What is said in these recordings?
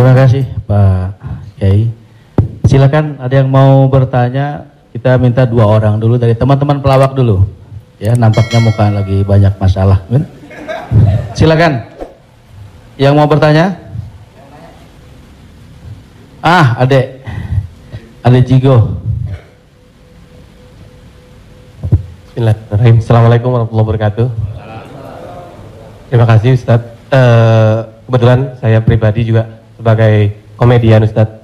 Terima kasih Pak Kiai. Silakan ada yang mau bertanya, kita minta 2 orang dulu dari teman-teman pelawak dulu. Ya, nampaknya muka lagi banyak masalah. Silakan. Yang mau bertanya? Adek Jigo. Bismillahirrahmanirrahim. Assalamualaikum warahmatullahi wabarakatuh. Terima kasih Ustadz. Kebetulan saya pribadi juga sebagai komedian Ustadz.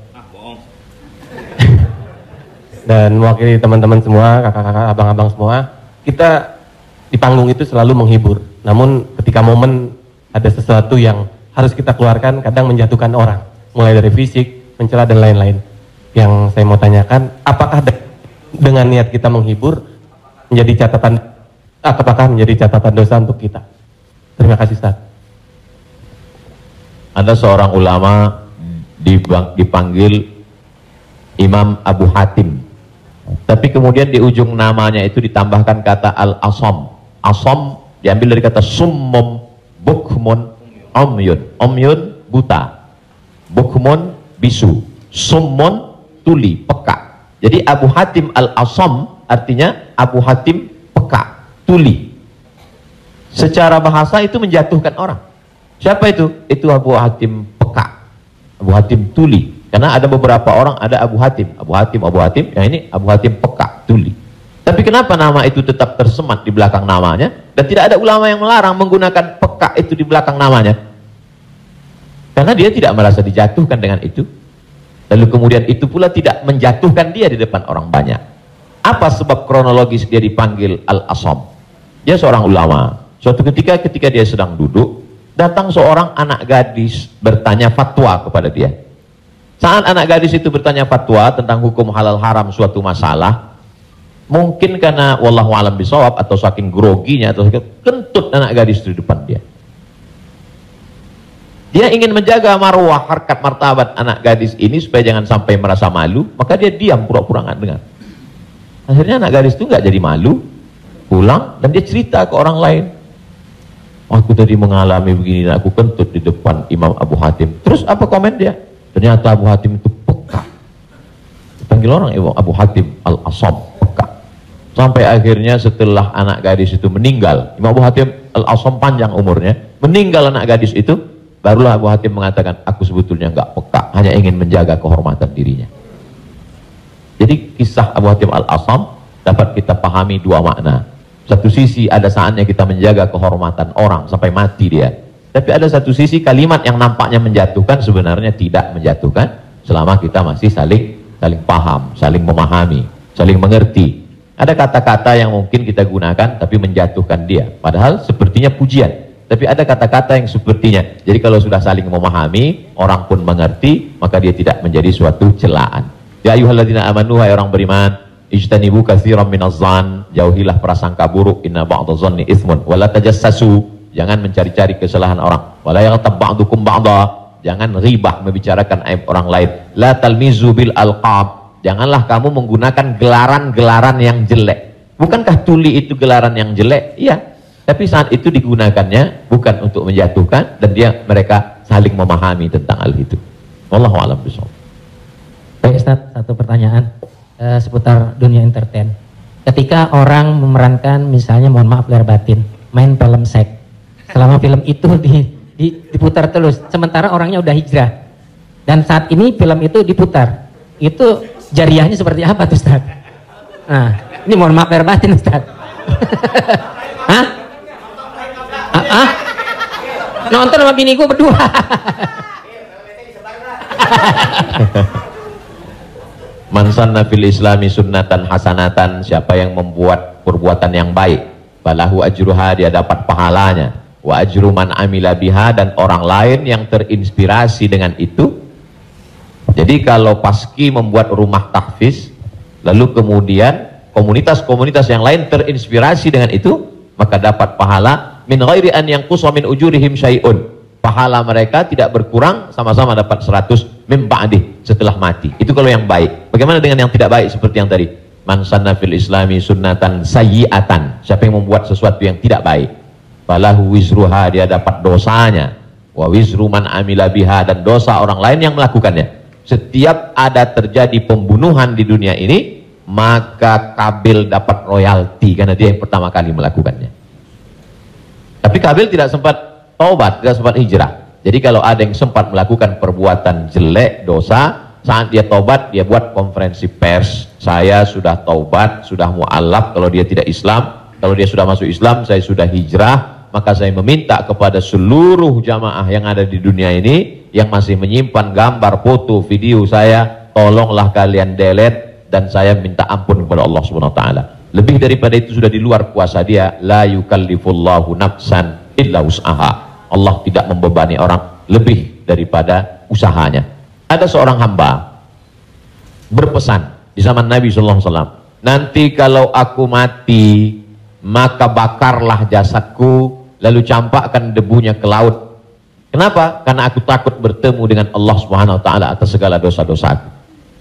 Dan mewakili teman-teman semua, kakak-kakak, abang-abang semua. Kita di panggung itu selalu menghibur. Namun ketika momen ada sesuatu yang harus kita keluarkan, kadang menjatuhkan orang. Mulai dari fisik, mencela dan lain-lain. Yang saya mau tanyakan, apakah dengan niat kita menghibur menjadi catatan, apakah menjadi catatan dosa untuk kita? Terima kasih Ustaz. Ada seorang ulama dipanggil Imam Abu Hatim, tapi kemudian di ujung namanya itu ditambahkan kata al-asam. Asam diambil dari kata summum, bukmun, umyun. Umyun buta, bukmun bisu, summun tuli, peka. Jadi Abu Hatim al-asam artinya Abu Hatim peka, tuli. Secara bahasa itu menjatuhkan orang. Siapa itu? Itu Abu Hatim peka, Abu Hatim tuli. Karena ada beberapa orang ada Abu Hatim, yang ini Abu Hatim peka, tuli. Tapi kenapa nama itu tetap tersemat di belakang namanya dan tidak ada ulama yang melarang menggunakan peka itu di belakang namanya? Karena dia tidak merasa dijatuhkan dengan itu. Lalu kemudian itu pula tidak menjatuhkan dia di depan orang banyak. Apa sebab kronologis dia dipanggil Al-Asam? Dia seorang ulama. Suatu ketika dia sedang duduk, datang seorang anak gadis bertanya fatwa kepada dia. Saat anak gadis itu bertanya fatwa tentang hukum halal haram suatu masalah, mungkin karena wallahu alam bisawab atau saking groginya atau kentut anak gadis itu di depan dia. Dia ingin menjaga marwah, harkat, martabat anak gadis ini supaya jangan sampai merasa malu, maka dia diam, pura-pura nggak dengar. Akhirnya anak gadis itu nggak jadi malu, pulang dan dia cerita ke orang lain. Aku tadi mengalami begini, aku kentut di depan Imam Abu Hatim. Terus apa komen dia? Ternyata Abu Hatim itu peka. Dipanggil orang Abu Hatim Al-Asam, peka. Sampai akhirnya setelah anak gadis itu meninggal, Imam Abu Hatim Al-Asam panjang umurnya, meninggal anak gadis itu, barulah Abu Hatim mengatakan, aku sebetulnya nggak peka, hanya ingin menjaga kehormatan dirinya. Jadi kisah Abu Hatim Al-Asam dapat kita pahami 2 makna. Satu sisi ada saatnya kita menjaga kehormatan orang sampai mati dia. Tapi ada satu sisi kalimat yang nampaknya menjatuhkan sebenarnya tidak menjatuhkan selama kita masih saling paham, saling memahami, saling mengerti. Ada kata-kata yang mungkin kita gunakan tapi menjatuhkan dia. Padahal sepertinya pujian. Tapi ada kata-kata yang sepertinya. Jadi kalau sudah saling memahami, orang pun mengerti, maka dia tidak menjadi suatu celaan. Ya ayyuhalladzina amanu, hai orang beriman, ijtanibu katsiran minadh-dhann, jauhilah prasangka buruk, inna ba'dadh-dhanni itsmun, wala tajassasu. Jangan mencari-cari kesalahan orang. Wala yaghtab ba'dukum ba'dha. Jangan ribah membicarakan aib orang lain. La talmizu bil alqab. Janganlah kamu menggunakan gelaran-gelaran yang jelek. Bukankah tuli itu gelaran yang jelek? Iya. Tapi saat itu digunakannya bukan untuk menjatuhkan dan mereka saling memahami tentang hal itu. Wallahu a'lam bishawab. Baik Ustaz, satu pertanyaan seputar dunia entertain. Ketika orang memerankan misalnya mohon maaf lahir batin, main film seks. Selama film itu diputar terus, sementara orangnya udah hijrah. Dan saat ini film itu diputar. Itu jariahnya seperti apa tuh Ustaz? Nah, ini mohon maaf lahir batin Ustaz. Hah? Nonton sama bini gue berdua. Man sanna fil islami sunnatan hasanatan, siapa yang membuat perbuatan yang baik, falahu ajruha, dia dapat pahalanya. Wa ajru man amila biha, dan orang lain yang terinspirasi dengan itu. Jadi kalau Paski membuat rumah tahfiz, lalu kemudian komunitas-komunitas yang lain terinspirasi dengan itu, maka dapat pahala min ghairi an yanqusa min ujurihim syai'un. Pahala mereka tidak berkurang, sama-sama dapat 100 min ba'dih, setelah mati. Itu kalau yang baik. Bagaimana dengan yang tidak baik seperti yang tadi? Man sanna fil islami sunnatan sayyi'atan. Siapa yang membuat sesuatu yang tidak baik, falahu wizruha, dia dapat dosanya. wa wizru man amila biha, dan dosa orang lain yang melakukannya. Setiap ada terjadi pembunuhan di dunia ini, maka Kabil dapat royalti karena dia yang pertama kali melakukannya. Tapi Kabil tidak sempat taubat, tidak sempat hijrah. Jadi kalau ada yang sempat melakukan perbuatan jelek, dosa, saat dia taubat, dia buat konferensi pers. Saya sudah taubat, sudah mu'alaf kalau dia tidak Islam. Kalau dia sudah masuk Islam, saya sudah hijrah. Maka saya meminta kepada seluruh jamaah yang ada di dunia ini, yang masih menyimpan gambar, foto, video saya, tolonglah kalian delete, dan saya minta ampun kepada Allah Subhanahu wa taala. Lebih daripada itu sudah di luar kuasa dia. La yukallifullahu nafsan illa wus'aha. Allah tidak membebani orang lebih daripada usahanya. Ada seorang hamba berpesan di zaman Nabi SAW, nanti kalau aku mati, maka bakarlah jasadku, lalu campakkan debunya ke laut. Kenapa? Karena aku takut bertemu dengan Allah Subhanahu wa taala atas segala dosa-dosaku.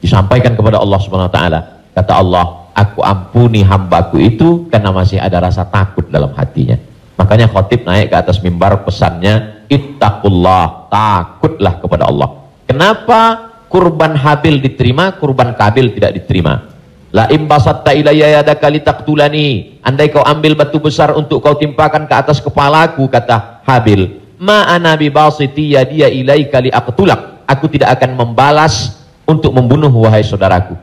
Disampaikan kepada Allah Subhanahu wa taala, kata Allah, aku ampuni hambaku itu karena masih ada rasa takut dalam hatinya. Makanya khotib naik ke atas mimbar, pesannya ittaqullah, takutlah kepada Allah. Kenapa kurban Habil diterima, kurban Kabil tidak diterima? La imbasatta ilayya yadaka litaqtulani, andai kau ambil batu besar untuk kau timpakan ke atas kepalaku, kata Habil, ma ana bibasiti yadiya ilaika liaqtulak, aku tidak akan membalas untuk membunuh wahai saudaraku.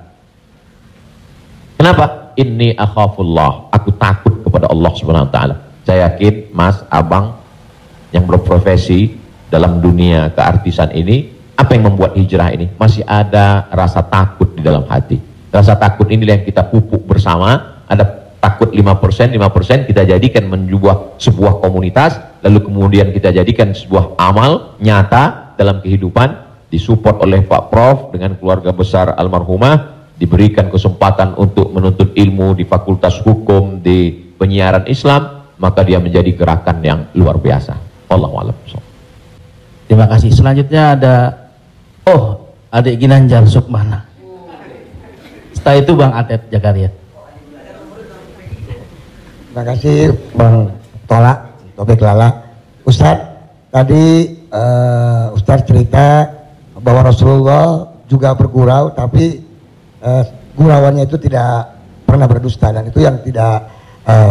Kenapa? Inni akhafullah, aku takut kepada Allah Subhanahu wa taala. Saya yakin mas, abang yang berprofesi dalam dunia keartisan ini, apa yang membuat hijrah ini? Masih ada rasa takut di dalam hati. Rasa takut inilah yang kita pupuk bersama. Ada takut 5%, 5% kita jadikan menjadi sebuah komunitas, lalu kemudian kita jadikan sebuah amal nyata dalam kehidupan, disupport oleh Pak Prof dengan keluarga besar almarhumah, diberikan kesempatan untuk menuntut ilmu di Fakultas Hukum, di penyiaran Islam, maka dia menjadi gerakan yang luar biasa. Wallahu a'lam. Terima kasih. Selanjutnya ada adik Ginanjar Sukmana. Setelah itu Bang Atep Jakaria. Terima kasih Bang Tola, Topik Lala. Ustadz, tadi Ustadz cerita bahwa Rasulullah juga bergurau, tapi gurauannya itu tidak pernah berdusta, dan itu yang tidak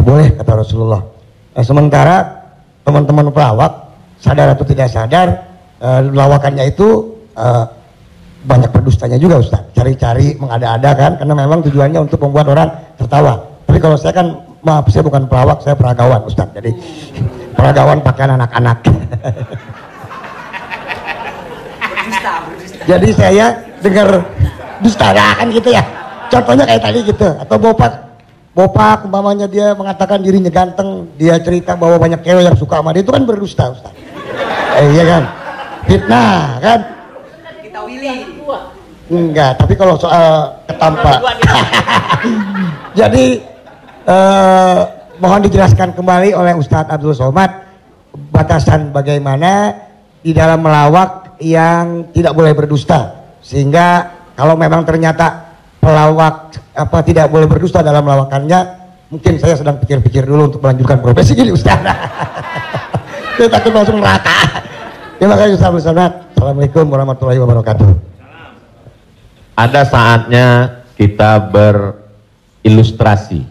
boleh, kata Rasulullah. Sementara teman-teman pelawak, sadar atau tidak sadar, lawakannya itu banyak berdustanya juga Ustaz, cari-cari mengada-ada kan, karena memang tujuannya untuk membuat orang tertawa. Tapi kalau saya kan, maaf, saya bukan pelawak, saya peragawan Ustaz, jadi peragawan pakaian anak-anak. Jadi saya dengar dusta kan gitu ya, contohnya kayak tadi gitu, atau Bopak umpamanya dia mengatakan dirinya ganteng, dia cerita bahwa banyak cewek yang suka sama dia, itu kan berdusta Ustaz. Iya kan, fitnah kan. Enggak, tapi kalau soal ketampak jadi mohon dijelaskan kembali oleh Ustadz Abdul Somad batasan bagaimana di dalam melawak yang tidak boleh berdusta, sehingga kalau memang ternyata pelawak tidak boleh berdusta dalam lawakannya, mungkin saya sedang pikir-pikir dulu untuk melanjutkan profesi gini Ustaz. Saya takut langsung neraka. Terima kasih Ustaz Abdul Somad. Assalamualaikum warahmatullahi wabarakatuh. Ada saatnya kita berilustrasi,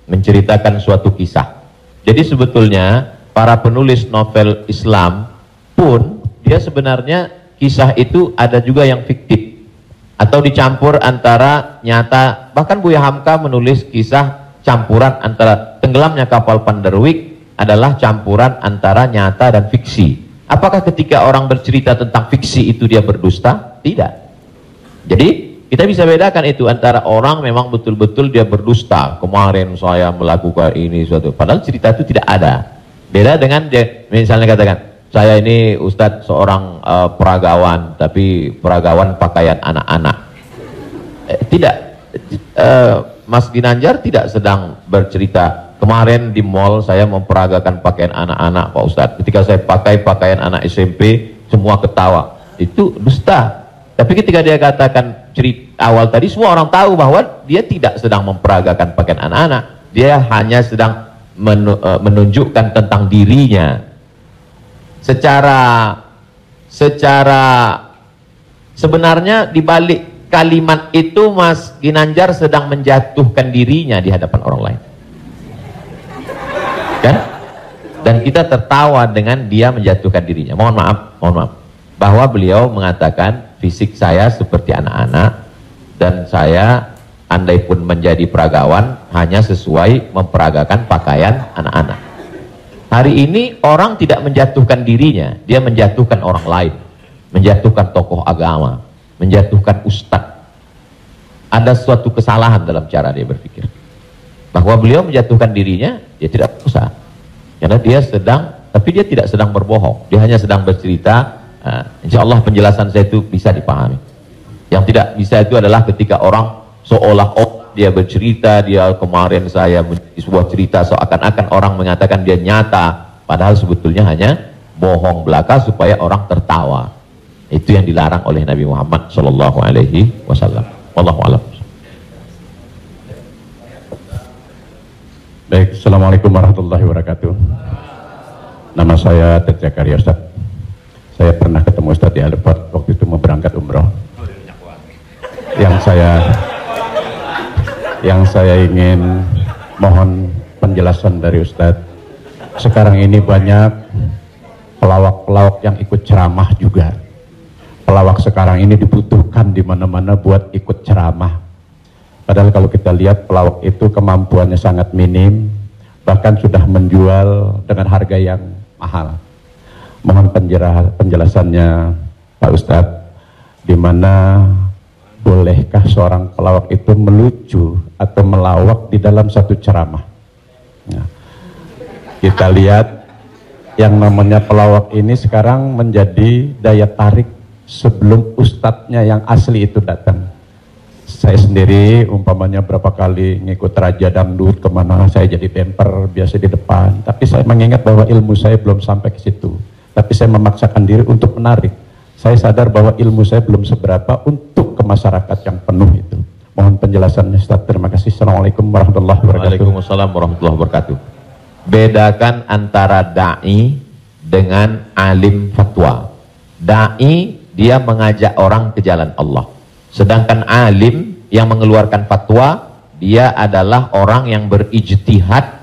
menceritakan suatu kisah. Jadi sebetulnya para penulis novel Islam pun dia sebenarnya kisah itu ada juga yang fiktif atau dicampur antara nyata. Bahkan Buya Hamka menulis kisah campuran antara tenggelamnya kapal Panderwick adalah campuran antara nyata dan fiksi. Apakah ketika orang bercerita tentang fiksi itu dia berdusta? Tidak. Jadi kita bisa bedakan itu antara orang memang betul-betul dia berdusta. Kemarin saya melakukan ini suatu, padahal cerita itu tidak ada. Beda dengan dia misalnya katakan, saya ini Ustadz seorang peragawan, tapi peragawan pakaian anak-anak. Tidak, Mas Ginanjar tidak sedang bercerita, kemarin di mall saya memperagakan pakaian anak-anak Pak Ustadz. Ketika saya pakai pakaian anak SMP, semua ketawa. Itu dusta. Tapi ketika dia katakan cerita awal tadi, semua orang tahu bahwa dia tidak sedang memperagakan pakaian anak-anak. Dia hanya sedang menunjukkan tentang dirinya. Secara secara sebenarnya di balik kalimat itu Mas Ginanjar sedang menjatuhkan dirinya di hadapan orang lain. Kan? Dan kita tertawa dengan dia menjatuhkan dirinya. Mohon maaf, bahwa beliau mengatakan fisik saya seperti anak-anak dan saya andai pun menjadi peragawan hanya sesuai memperagakan pakaian anak-anak. Hari ini orang tidak menjatuhkan dirinya, dia menjatuhkan orang lain, menjatuhkan tokoh agama, menjatuhkan ustadz. Ada suatu kesalahan dalam cara dia berpikir. Bahwa beliau menjatuhkan dirinya, dia tidak usah. Karena dia sedang, tapi dia tidak sedang berbohong, dia hanya sedang bercerita. Insya Allah penjelasan saya itu bisa dipahami. Yang tidak bisa itu adalah ketika orang seolah-olah dia bercerita, dia kemarin saya menjadi sebuah cerita seakan-akan orang mengatakan dia nyata, padahal sebetulnya hanya bohong belaka supaya orang tertawa. Itu yang dilarang oleh Nabi Muhammad Shallallahu Alaihi Wasallam. Wallahu a'lam. Baik, Assalamualaikum warahmatullahi wabarakatuh. Nama saya Ted Zakaria Ustaz. Saya pernah ketemu Ustaz di airport waktu itu mau berangkat umroh. Yang saya ingin mohon penjelasan dari Ustaz. Sekarang ini banyak pelawak-pelawak yang ikut ceramah juga. Pelawak sekarang ini dibutuhkan di mana-mana buat ikut ceramah. Padahal kalau kita lihat pelawak itu kemampuannya sangat minim, bahkan sudah menjual dengan harga yang mahal. Mohon penjelasannya Pak Ustadz, di mana bolehkah seorang pelawak itu melucu atau melawak di dalam satu ceramah? Nah, kita lihat yang namanya pelawak ini sekarang menjadi daya tarik sebelum ustadznya yang asli itu datang. Saya sendiri umpamanya berapa kali ngikut raja dangdut kemana, saya jadi bemper biasa di depan, tapi saya mengingat bahwa ilmu saya belum sampai ke situ, tapi saya memaksakan diri untuk menarik. Saya sadar bahwa ilmu saya belum seberapa untuk ke masyarakat yang penuh itu. Mohon penjelasannya Ustaz. Terima kasih. Assalamualaikum warahmatullahi wabarakatuh. Waalaikumsalam warahmatullahi wabarakatuh. Bedakan antara da'i dengan alim fatwa. Da'i dia mengajak orang ke jalan Allah. Sedangkan alim yang mengeluarkan fatwa, dia adalah orang yang berijtihad.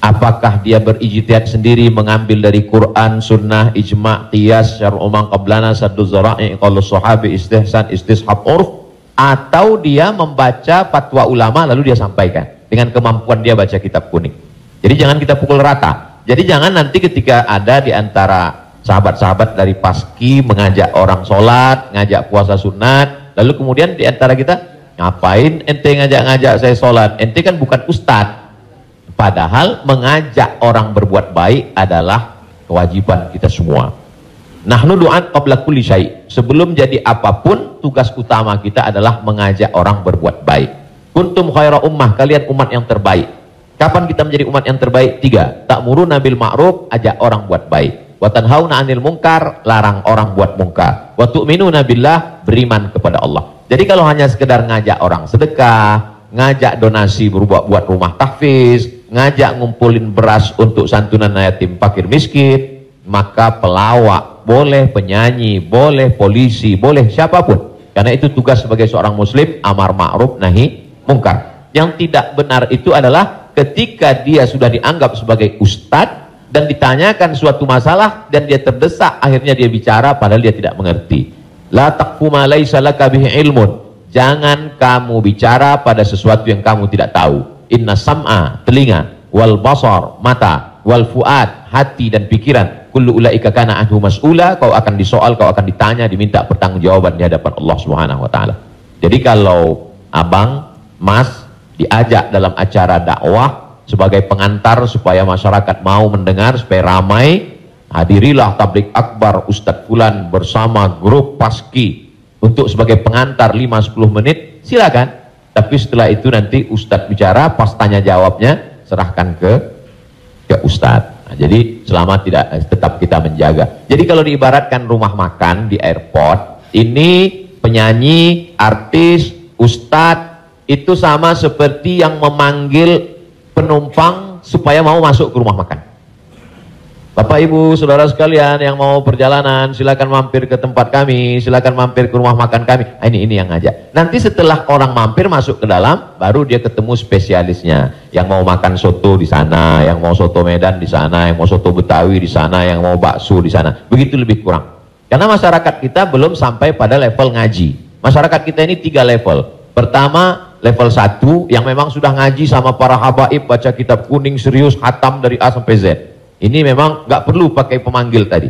Apakah dia berijtihad sendiri mengambil dari Quran, sunnah, ijma', qiyas, syar'u man qablana, saddu zara'i, qaulus sahabi, istihsan, istishab urf, atau dia membaca fatwa ulama lalu dia sampaikan dengan kemampuan dia baca kitab kuning. Jadi jangan kita pukul rata. Jadi jangan nanti ketika ada di antara sahabat-sahabat dari Paski mengajak orang sholat, ngajak puasa sunat, lalu kemudian di antara kita, ngapain ente ngajak-ngajak saya sholat? Ente kan bukan ustadz. Padahal mengajak orang berbuat baik adalah kewajiban kita semua. Nahnu du'an qabla kulli syai'. Sebelum jadi apapun, tugas utama kita adalah mengajak orang berbuat baik. Kuntum khaira ummah, kalian umat yang terbaik. Kapan kita menjadi umat yang terbaik? 3. Ta'muruna bil ma'ruf, ajak orang buat baik. Wa tanhauna 'anil munkar, larang orang buat munkar. Wa tu'minuna billah, beriman kepada Allah. Jadi kalau hanya sekedar ngajak orang sedekah, ngajak donasi berbuat buat rumah tahfiz, ngajak ngumpulin beras untuk santunan yatim fakir miskin, maka pelawak boleh, penyanyi boleh, polisi boleh, siapapun, karena itu tugas sebagai seorang muslim, amar ma'ruf nahi mungkar. Yang tidak benar itu adalah ketika dia sudah dianggap sebagai ustadz dan ditanyakan suatu masalah dan dia terdesak, akhirnya dia bicara padahal dia tidak mengerti. La taqfu ma laysa laka bihi ilmun. Jangan kamu bicara pada sesuatu yang kamu tidak tahu. Inna sam'a, telinga, wal basar, mata, wal fuad, hati dan pikiran, kullu ulaika kana anhu mas'ula, kau akan disoal, kau akan ditanya, diminta pertanggungjawaban di hadapan Allah Subhanahu wa taala. Jadi kalau abang, mas diajak dalam acara dakwah sebagai pengantar supaya masyarakat mau mendengar, supaya ramai, hadirilah tablik akbar Ustadz Fulan bersama grup Paski untuk sebagai pengantar 5-10 menit, silakan. Tapi setelah itu nanti Ustadz bicara, pas tanya jawabnya serahkan ke Ustadz. Nah, jadi selama tetap kita menjaga. Jadi kalau diibaratkan rumah makan di airport, ini penyanyi, artis, Ustadz itu sama seperti yang memanggil penumpang supaya mau masuk ke rumah makan. Bapak Ibu Saudara sekalian yang mau perjalanan silakan mampir ke tempat kami, silakan mampir ke rumah makan kami. Ini yang ngajak. Nanti setelah orang mampir masuk ke dalam, baru dia ketemu spesialisnya. Yang mau makan soto di sana, yang mau soto Medan di sana, yang mau soto Betawi di sana, yang mau bakso di sana. Begitu lebih kurang. Karena masyarakat kita belum sampai pada level ngaji. Masyarakat kita ini 3 level. Pertama, level 1 yang memang sudah ngaji sama para habaib, baca kitab kuning serius, khatam dari A sampai Z. Ini memang nggak perlu pakai pemanggil tadi.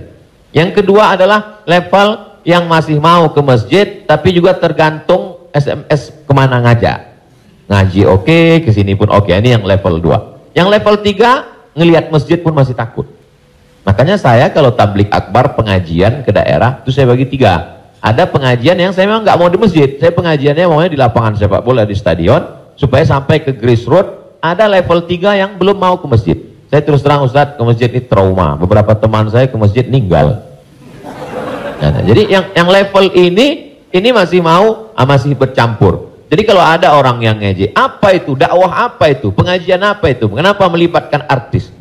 Yang kedua adalah level yang masih mau ke masjid, tapi juga tergantung SMS kemana ngajak. Ngaji oke, kesini pun oke. Ini yang level 2. Yang level 3, ngelihat masjid pun masih takut. Makanya saya kalau tablik akbar pengajian ke daerah, itu saya bagi 3. Ada pengajian yang saya memang nggak mau di masjid. Saya pengajiannya maunya di lapangan sepak bola, di stadion, supaya sampai ke Grace Road. Ada level 3 yang belum mau ke masjid. Saya terus terang Ustadz, ke masjid ini trauma. Beberapa teman saya ke masjid ninggal. Nah, jadi yang level ini masih mau, masih bercampur. Jadi kalau ada orang yang ngejek, apa itu? Dakwah apa itu? Pengajian apa itu? Kenapa melibatkan artis?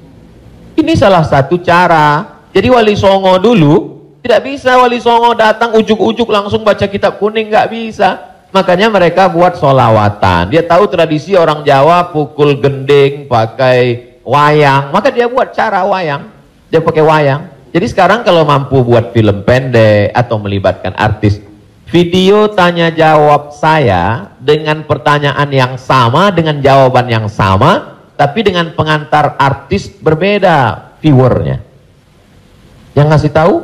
Ini salah satu cara. Jadi Wali Songo dulu, tidak bisa Wali Songo datang ujuk-ujuk langsung baca kitab kuning, nggak bisa. Makanya mereka buat solawatan. Dia tahu tradisi orang Jawa pukul gending, pakai wayang, maka dia buat cara wayang, dia pakai wayang. Jadi sekarang kalau mampu buat film pendek atau melibatkan artis, video tanya jawab saya dengan pertanyaan yang sama, dengan jawaban yang sama, tapi dengan pengantar artis berbeda viewernya. Yang ngasih tahu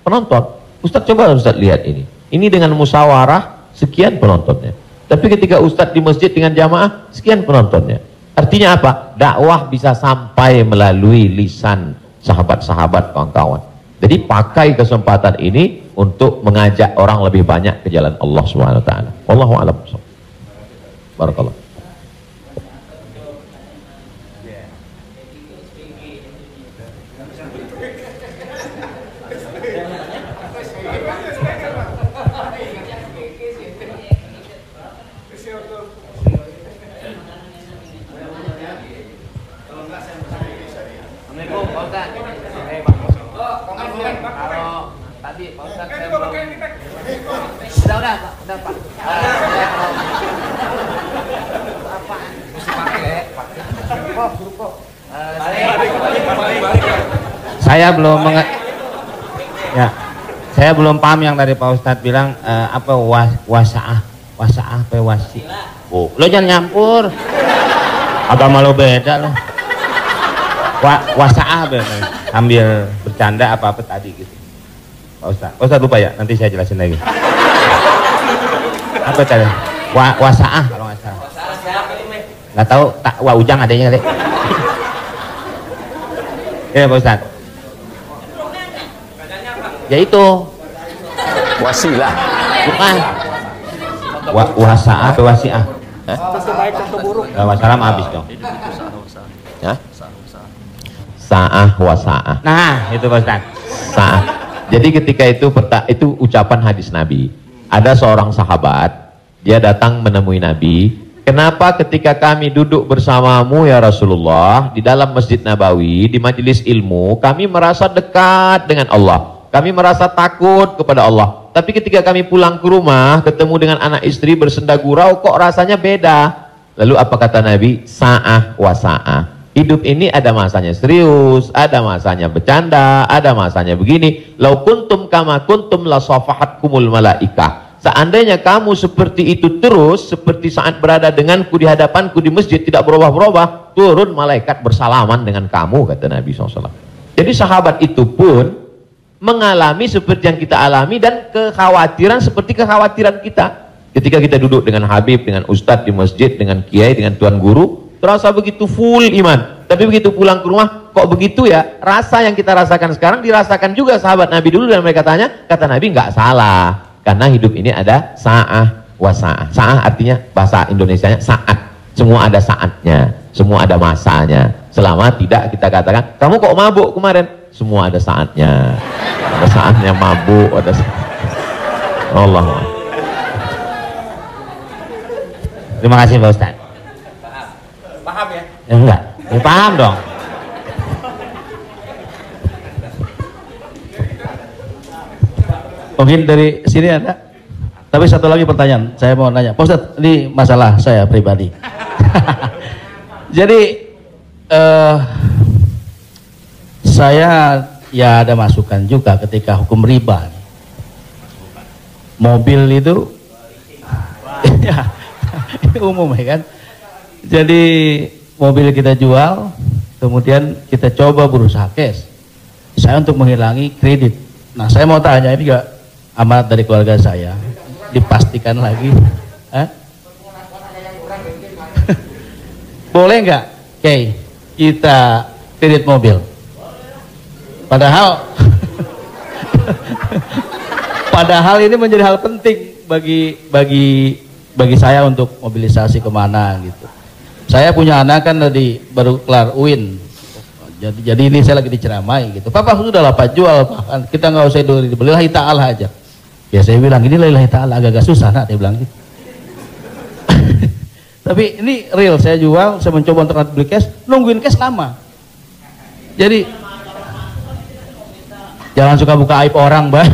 penonton. Ustadz, coba Ustadz lihat ini dengan musyawarah sekian penontonnya, tapi ketika Ustadz di masjid dengan jamaah sekian penontonnya. Artinya apa? Dakwah bisa sampai melalui lisan sahabat-sahabat, kawan-kawan. Jadi pakai kesempatan ini untuk mengajak orang lebih banyak ke jalan Allah Subhanahu wa taala. Wallahu a'lam. Barakallah. Udah Pak. Saya belum paham yang tadi Pak Ustadz bilang apa wasaah apa wasi. Oh, lo jangan nyampur. Agama lo beda lo. Wasaah bener. Sambil bercanda apa tadi gitu. Pak Ustadz lupa ya, nanti saya jelasin lagi. Apa tadi? Wasaah kalau nggak salah. Nggak tahu, ujang adanya kali. Ya Pak Ustadz. Ya itu. Wasilah. Bukan. Wasaah atau wasiah? Wassalam habis dong. Sa'ah wasaah. Nah, itu Pak Ustadz. Sa'ah. Jadi ketika itu ucapan hadis Nabi. Ada seorang sahabat, dia datang menemui Nabi. Kenapa ketika kami duduk bersamamu ya Rasulullah di dalam Masjid Nabawi, di majelis ilmu, kami merasa dekat dengan Allah. Kami merasa takut kepada Allah. Tapi ketika kami pulang ke rumah, ketemu dengan anak istri bersenda gurau, kok rasanya beda. Lalu apa kata Nabi? Sa'ah wa sa'ah. Hidup ini ada masanya serius, ada masanya bercanda, ada masanya begini. Lau kuntum kama kuntum la safahatkumul malaikah. Seandainya kamu seperti itu terus, seperti saat berada denganku di hadapanku di masjid, tidak berubah-berubah, turun malaikat bersalaman dengan kamu, kata Nabi SAW. Jadi sahabat itu pun mengalami seperti yang kita alami dan kekhawatiran seperti kekhawatiran kita. Ketika kita duduk dengan Habib, dengan Ustadz di masjid, dengan Kiai, dengan Tuan Guru, terasa begitu full iman. Tapi begitu pulang ke rumah, kok begitu ya? Rasa yang kita rasakan sekarang dirasakan juga sahabat Nabi dulu, dan mereka tanya, kata Nabi nggak salah. Karena hidup ini ada sa'ah wa sa'ah. Sa'ah artinya bahasa Indonesianya saat. Semua ada saatnya, semua ada masanya. Selama tidak kita katakan, kamu kok mabuk kemarin? Semua ada saatnya. Ada saatnya mabuk, ada saatnya. Allah. Terima kasih Pak Ustadz. Paham ya? Enggak, ya, paham dong. Mungkin dari sini ada. Tapi satu lagi pertanyaan, saya mau nanya, Pak Ustadz, ini masalah saya pribadi. Jadi saya ya ada masukan juga ketika hukum riba. Mobil itu ya, itu umum ya kan. Jadi mobil kita jual, kemudian kita coba berusaha cash. Saya untuk menghilangi kredit. Nah, saya mau tanya, ini juga amanat dari keluarga saya, dipastikan lagi. Boleh nggak, kita kredit mobil? Padahal padahal ini menjadi hal penting bagi saya untuk mobilisasi kemana gitu. Saya punya anak kan tadi baru kelar UIN, jadi ini saya lagi diceramai gitu. Papa sudah lah Pak, jual Pak, kita nggak usah dibeli, lillahi ta'ala aja. Ya saya bilang ini lillahi ta'ala, agak susah nak, dia bilang gitu. Tapi ini real, saya jual, saya mencoba untuk beli cash, nungguin cash lama. Jadi jangan suka buka aib orang, Mbak.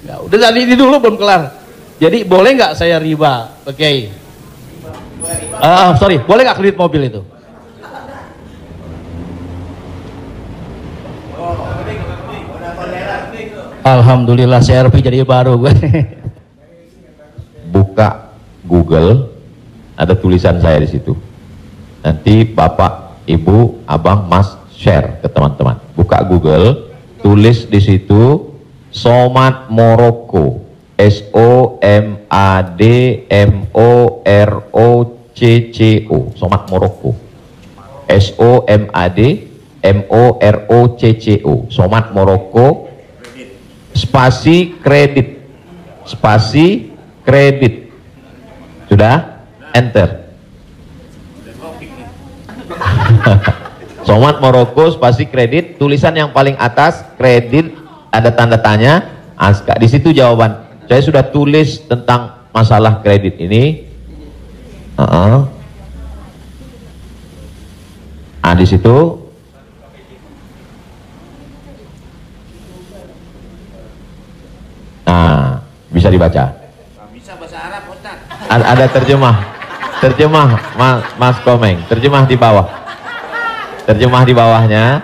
Ya, udah tadi ini dulu belum kelar. Jadi boleh nggak saya riba? Oke. Sorry, boleh nggak kredit mobil itu? Alhamdulillah CRV jadi baru gue. Buka Google, ada tulisan saya di situ. Nanti Bapak, Ibu, Abang, Mas share ke teman-teman. Buka Google, tulis di situ Somad Morocco, SOMADMOROCCO, Somad Morocco, SOMADMOROCCO, Somad Morocco, spasi kredit, sudah, enter. Somad Morocco spasi kredit, tulisan yang paling atas kredit, ada tanda tanya, aska. Di situ jawaban. Saya sudah tulis tentang masalah kredit ini. Di situ. Nah, bisa dibaca. Bisa bahasa Arab, Ustaz. Ada terjemah, Mas Komeng, terjemah di bawah. Terjemah di bawahnya.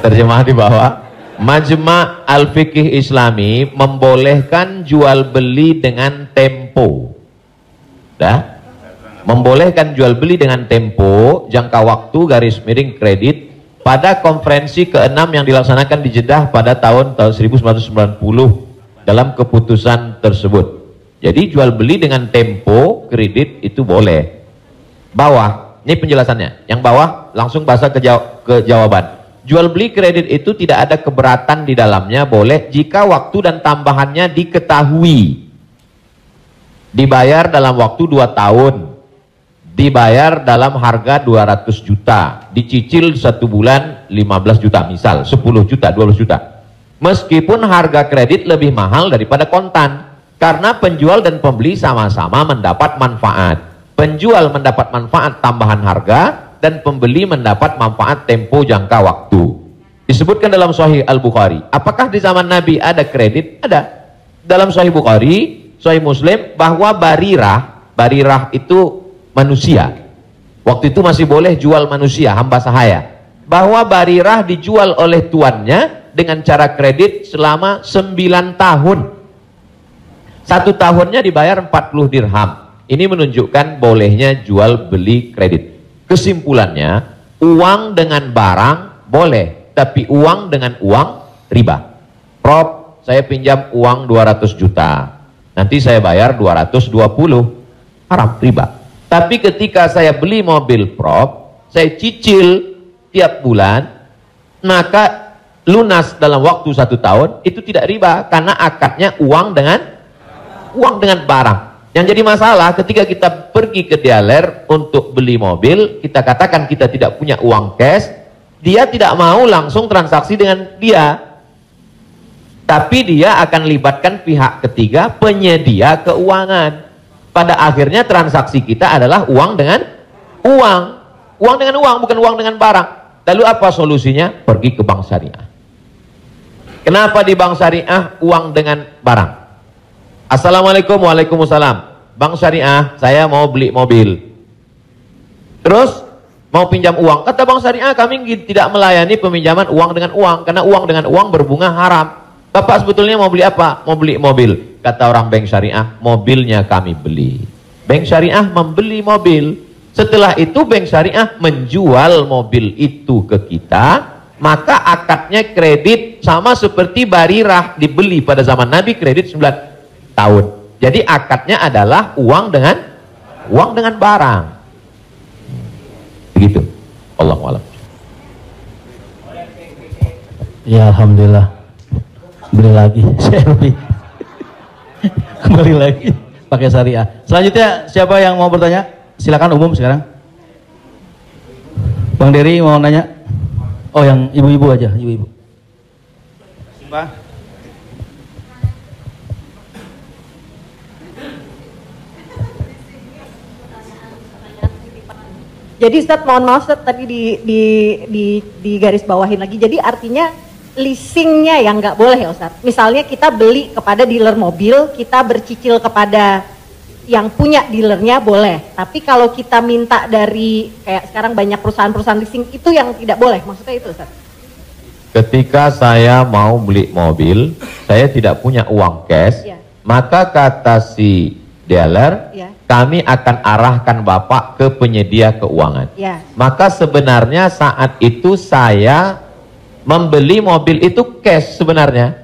Terjemah di bawah. Majma' Al-Fiqih Islami membolehkan jual beli dengan tempo. Dah? Membolehkan jual beli dengan tempo, jangka waktu, garis miring kredit pada konferensi ke-6 yang dilaksanakan di Jeddah pada tahun 1990 dalam keputusan tersebut. Jadi jual beli dengan tempo kredit itu boleh. Bawah, ini penjelasannya. Yang bawah langsung bahasa ke jawaban. Jual beli kredit itu tidak ada keberatan di dalamnya, boleh jika waktu dan tambahannya diketahui. Dibayar dalam waktu 2 tahun. Dibayar dalam harga 200 juta. Dicicil 1 bulan 15 juta, misal 10 juta, 12 juta. Meskipun harga kredit lebih mahal daripada kontan. Karena penjual dan pembeli sama-sama mendapat manfaat. Penjual mendapat manfaat tambahan harga, dan pembeli mendapat manfaat tempo jangka waktu. Disebutkan dalam Sahih Al-Bukhari. Apakah di zaman Nabi ada kredit? Ada. Dalam Sahih Bukhari, Sahih Muslim, bahwa barirah itu manusia. Waktu itu masih boleh jual manusia, hamba sahaya. Bahwa barirah dijual oleh tuannya dengan cara kredit selama 9 tahun. 1 tahunnya dibayar 40 dirham. Ini menunjukkan bolehnya jual beli kredit. Kesimpulannya, uang dengan barang boleh, tapi uang dengan uang riba. Prof, saya pinjam uang 200 juta, nanti saya bayar 220, haram, riba. Tapi ketika saya beli mobil, Prof, saya cicil tiap bulan, maka lunas dalam waktu 1 tahun, itu tidak riba, karena akadnya uang dengan barang. Yang jadi masalah ketika kita pergi ke dealer untuk beli mobil, kita katakan kita tidak punya uang cash, dia tidak mau langsung transaksi dengan dia. Tapi dia akan libatkan pihak ketiga, penyedia keuangan. Pada akhirnya transaksi kita adalah uang dengan uang. Uang dengan uang, bukan uang dengan barang. Lalu apa solusinya? Pergi ke bank syariah. Kenapa di bank syariah uang dengan barang? Assalamualaikum, waalaikumsalam. Bank syariah, saya mau beli mobil. Terus mau pinjam uang. Kata bank syariah, kami tidak melayani peminjaman uang dengan uang, karena uang dengan uang berbunga haram. Bapak sebetulnya mau beli apa? Mau beli mobil. Kata orang bank syariah, mobilnya kami beli. Bank syariah membeli mobil. Setelah itu bank syariah menjual mobil itu ke kita, maka akadnya kredit sama seperti barirah dibeli pada zaman Nabi, kredit 9 tahun. Jadi akadnya adalah uang dengan barang. Begitu. Allahu a'lam. Ya alhamdulillah. Beli lagi, saya beli. Kembali lagi pakai syariah. Selanjutnya siapa yang mau bertanya? Silakan umum sekarang. Bang Dery mau nanya? Oh, yang ibu-ibu aja, ibu-ibu. Jadi Ustadz, mohon maaf Ustadz, tadi di garis bawahin lagi. Jadi artinya leasingnya yang nggak boleh ya Ustadz. Misalnya kita beli kepada dealer mobil, kita bercicil kepada yang punya dealernya boleh. Tapi kalau kita minta dari kayak sekarang banyak perusahaan-perusahaan leasing, itu yang tidak boleh. Maksudnya itu Ustadz. Ketika saya mau beli mobil, saya tidak punya uang cash, Ya. maka kata si dealer, Ya. kami akan arahkan Bapak ke penyedia keuangan. Ya. Maka sebenarnya saat itu saya membeli mobil itu cash sebenarnya.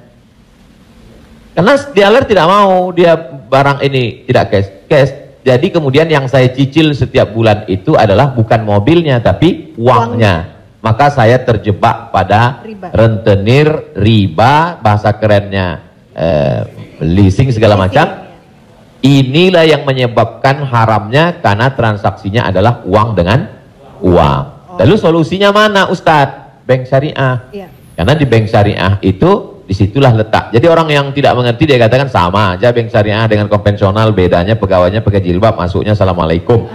Karena dealer tidak mau dia barang ini tidak cash. Jadi kemudian yang saya cicil setiap bulan itu adalah bukan mobilnya tapi uangnya. Maka saya terjebak pada rentenir, riba, bahasa kerennya leasing segala macam. Inilah yang menyebabkan haramnya karena transaksinya adalah uang dengan uang. Lalu solusinya mana Ustadz? Bank syariah. Ya. Karena di bank syariah itu disitulah letak. Jadi orang yang tidak mengerti dia katakan sama aja bank syariah dengan konvensional, bedanya pegawainya pakai jilbab, masuknya assalamualaikum.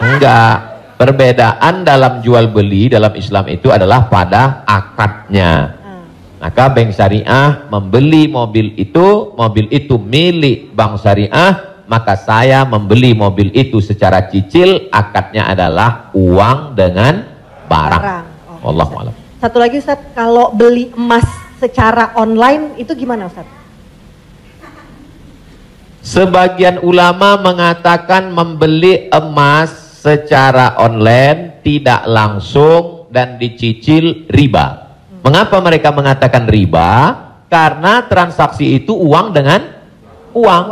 Enggak. Perbedaan dalam jual beli dalam Islam itu adalah pada akadnya. Maka bank syariah membeli mobil itu milik bank syariah, maka saya membeli mobil itu secara cicil, akadnya adalah uang dengan barang. Wallahu a'lam. Satu lagi Ustadz, kalau beli emas secara online itu gimana Ustadz? Sebagian ulama mengatakan membeli emas secara online tidak langsung dan dicicil riba. Mengapa mereka mengatakan riba? Karena transaksi itu uang dengan uang.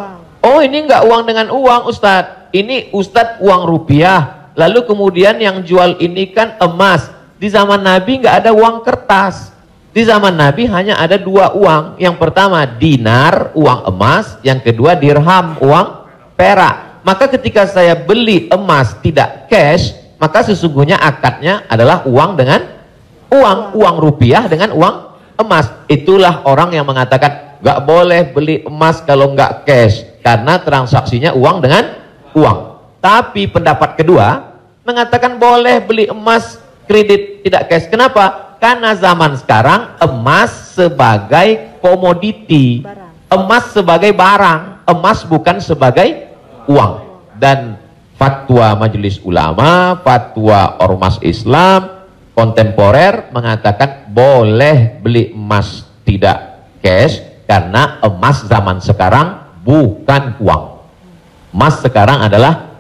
Oh, ini enggak uang dengan uang Ustadz. Ini Ustadz uang rupiah. Lalu kemudian yang jual ini kan emas. Di zaman Nabi enggak ada uang kertas. Di zaman Nabi hanya ada dua uang. Yang pertama dinar, uang emas. Yang kedua dirham, uang perak. Maka ketika saya beli emas tidak cash, maka sesungguhnya akadnya adalah uang dengan uang rupiah dengan uang emas. Itulah orang yang mengatakan nggak boleh beli emas kalau nggak cash karena transaksinya uang dengan uang. Tapi pendapat kedua mengatakan boleh beli emas kredit tidak cash. Kenapa? Karena zaman sekarang emas sebagai komoditi, emas sebagai barang, emas bukan sebagai uang. Dan fatwa majelis ulama, fatwa ormas Islam kontemporer mengatakan boleh beli emas tidak cash karena emas zaman sekarang bukan uang. Emas sekarang adalah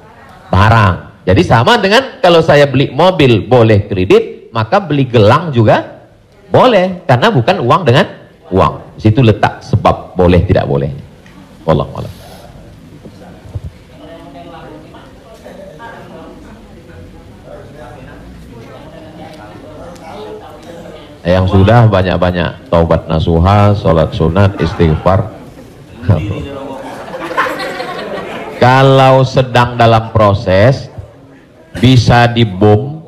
barang. Jadi sama dengan kalau saya beli mobil boleh kredit, maka beli gelang juga boleh karena bukan uang dengan uang. Di situ letak sebab boleh tidak boleh. Wallahu a'lam. Yang sudah banyak-banyak taubat nasuha, sholat sunat, istighfar. Kalau sedang dalam proses bisa dibom,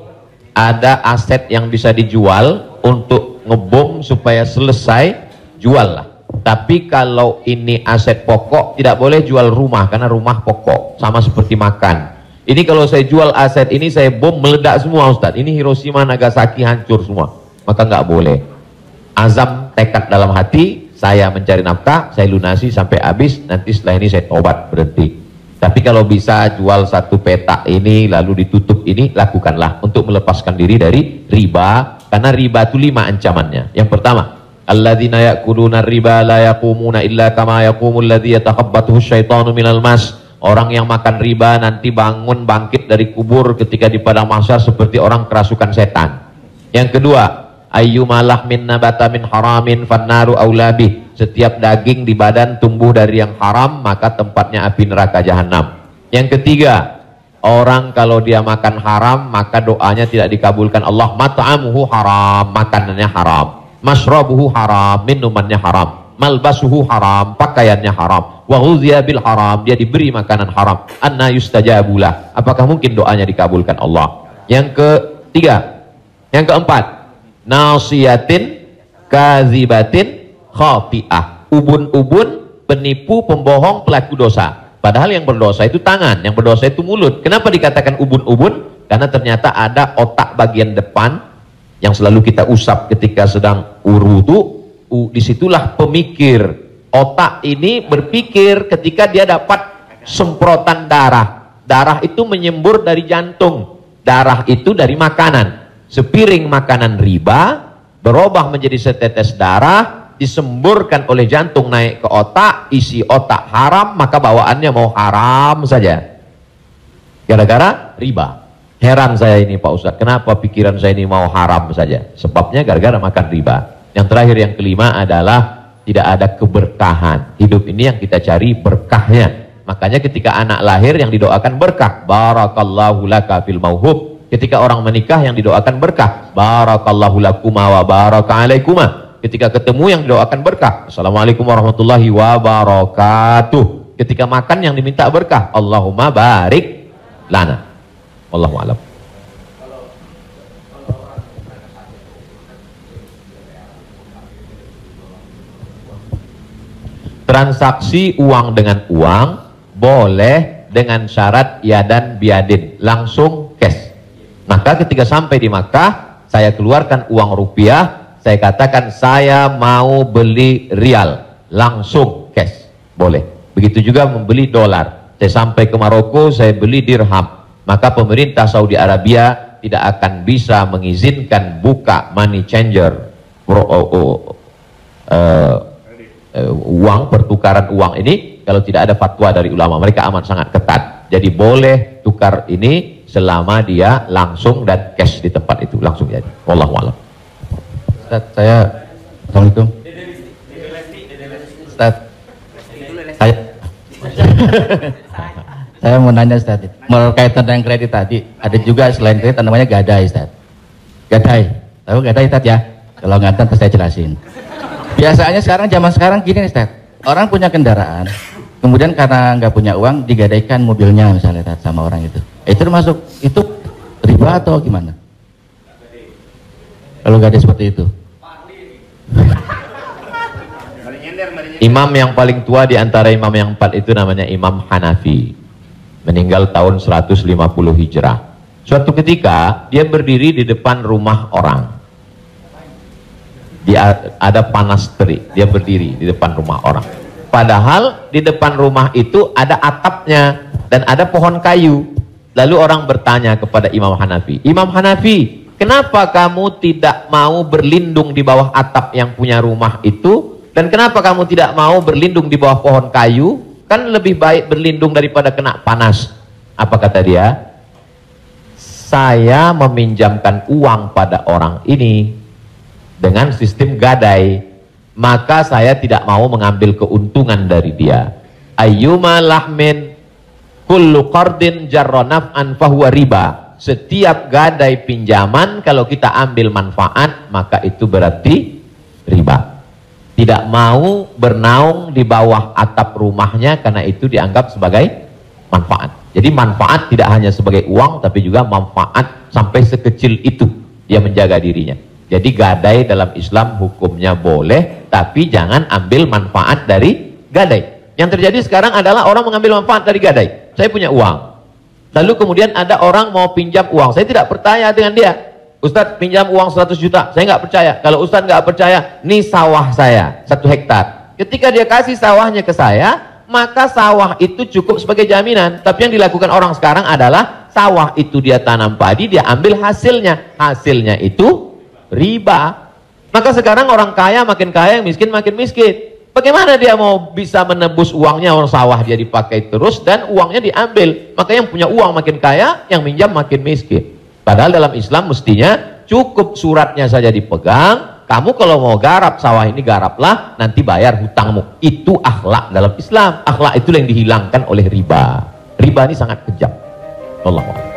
ada aset yang bisa dijual untuk ngebom supaya selesai, jual lah. Tapi kalau ini aset pokok tidak boleh jual rumah karena rumah pokok, sama seperti makan. Ini kalau saya jual aset ini, saya bom meledak semua Ustaz. Ini Hiroshima, Nagasaki hancur semua. Maka nggak boleh. Azam, tekad dalam hati, saya mencari nafkah, saya lunasi sampai habis, nanti setelah ini saya tobat, berhenti. Tapi kalau bisa jual satu petak ini, lalu ditutup ini, lakukanlah untuk melepaskan diri dari riba. Karena riba itu 5 ancamannya. Yang pertama, alladzina ya'kuluna riba la yaqumuna illa kama yaqumul ladzi yatakhabbathu syaitanu minal mas. Orang yang makan riba nanti bangun bangkit dari kubur ketika di padang mahsyar seperti orang kerasukan setan. Yang kedua, ayyuma lahmin nabata min haramin fannaru aulabih. Setiap daging di badan tumbuh dari yang haram, maka tempatnya api neraka jahanam. Yang ketiga, orang kalau dia makan haram, maka doanya tidak dikabulkan Allah. Mat'amuhu haram, makanannya haram. Mashrabuhu haram, minumannya haram. Malbasuhu haram, pakaiannya haram. Wa ghuziya bil haram, dia diberi makanan haram. Anna yustajabulah, apakah mungkin doanya dikabulkan Allah? Yang ketiga, yang keempat, nasiyatin kazibatin khati'ah. Ubun-ubun, penipu, pembohong, pelaku dosa. Padahal yang berdosa itu tangan, yang berdosa itu mulut. Kenapa dikatakan ubun-ubun? Karena ternyata ada otak bagian depan yang selalu kita usap ketika sedang wudu. Disitulah pemikir. Otak ini berpikir ketika dia dapat semprotan darah. Darah itu menyembur dari jantung. Darah itu dari makanan. Sepiring makanan riba berubah menjadi setetes darah, disemburkan oleh jantung naik ke otak, isi otak haram, maka bawaannya mau haram saja. Gara-gara riba. Heran saya ini Pak Ustadz, kenapa pikiran saya ini mau haram saja? Sebabnya gara-gara makan riba. Yang terakhir, yang kelima adalah tidak ada keberkahan. Hidup ini yang kita cari berkahnya. Makanya ketika anak lahir yang didoakan berkah. Barakallahu laka fil mauhub. Ketika orang menikah yang didoakan berkah. Barakallahu lakuma wa baraka alaikuma. Ketika ketemu yang didoakan berkah. Assalamualaikum warahmatullahi wabarakatuh. Ketika makan yang diminta berkah. Allahumma barik lana. Wallahu a'lam. Transaksi uang dengan uang boleh dengan syarat yadan biadin, langsung cash. Maka ketika sampai di Makkah, saya keluarkan uang rupiah, saya katakan saya mau beli rial, langsung cash, boleh. Begitu juga membeli dolar. Saya sampai ke Maroko, saya beli dirham. Maka pemerintah Saudi Arabia tidak akan bisa mengizinkan buka money changer, uang, pertukaran uang ini kalau tidak ada fatwa dari ulama. Mereka amat sangat ketat. Jadi boleh tukar ini selama dia langsung dan cash di tempat itu, langsung jadi. Wallahu a'lam. Ustaz, Assalamualaikum. Ustaz, saya mau nanya Ustaz, berkaitan dengan kredit tadi, ada juga selain kredit namanya gadai Ustaz. Gadai, tahu gadai Ustaz ya? Kalau nggak tahu saya jelasin. Biasanya zaman sekarang gini nih Ustaz, orang punya kendaraan, kemudian karena nggak punya uang digadaikan mobilnya misalnya Ustaz, sama orang itu. Itu termasuk itu riba atau gimana? Kalau gadai seperti itu. Imam yang paling tua di antara imam yang 4 itu namanya Imam Hanafi. Meninggal tahun 150 Hijrah. Suatu ketika dia berdiri di depan rumah orang. Dia ada panas terik, dia berdiri di depan rumah orang. Padahal di depan rumah itu ada atapnya dan ada pohon kayu. Lalu orang bertanya kepada Imam Hanafi, Imam Hanafi, kenapa kamu tidak mau berlindung di bawah atap yang punya rumah itu? Dan kenapa kamu tidak mau berlindung di bawah pohon kayu? Kan lebih baik berlindung daripada kena panas. Apa kata dia? Saya meminjamkan uang pada orang ini dengan sistem gadai, maka saya tidak mau mengambil keuntungan dari dia. Ayyuma lahmin kullu qardin jarra naf'an fahuwa riba. Setiap gadai pinjaman kalau kita ambil manfaat, maka itu berarti riba. Tidak mau bernaung di bawah atap rumahnya karena itu dianggap sebagai manfaat. Jadi manfaat tidak hanya sebagai uang, tapi juga manfaat sampai sekecil itu dia menjaga dirinya. Jadi gadai dalam Islam hukumnya boleh, tapi jangan ambil manfaat dari gadai. Yang terjadi sekarang adalah orang mengambil manfaat dari gadai. Saya punya uang, Lalu kemudian ada orang mau pinjam uang. Saya tidak percaya dengan dia. Ustadz pinjam uang 100 juta. Saya nggak percaya. Kalau Ustadz nggak percaya, nih sawah saya 1 hektar. Ketika dia kasih sawahnya ke saya, maka sawah itu cukup sebagai jaminan. Tapi yang dilakukan orang sekarang adalah sawah itu dia tanam padi, dia ambil hasilnya. Hasilnya itu riba. Maka sekarang orang kaya makin kaya, yang miskin makin miskin. Bagaimana dia mau bisa menebus uangnya, orang sawah dia dipakai terus dan uangnya diambil. Maka yang punya uang makin kaya, yang minjam makin miskin. Padahal dalam Islam mestinya cukup suratnya saja dipegang. Kamu kalau mau garap sawah ini garaplah, nanti bayar hutangmu. Itu akhlak dalam Islam. Akhlak itu yang dihilangkan oleh riba. Riba ini sangat kejam. Allah.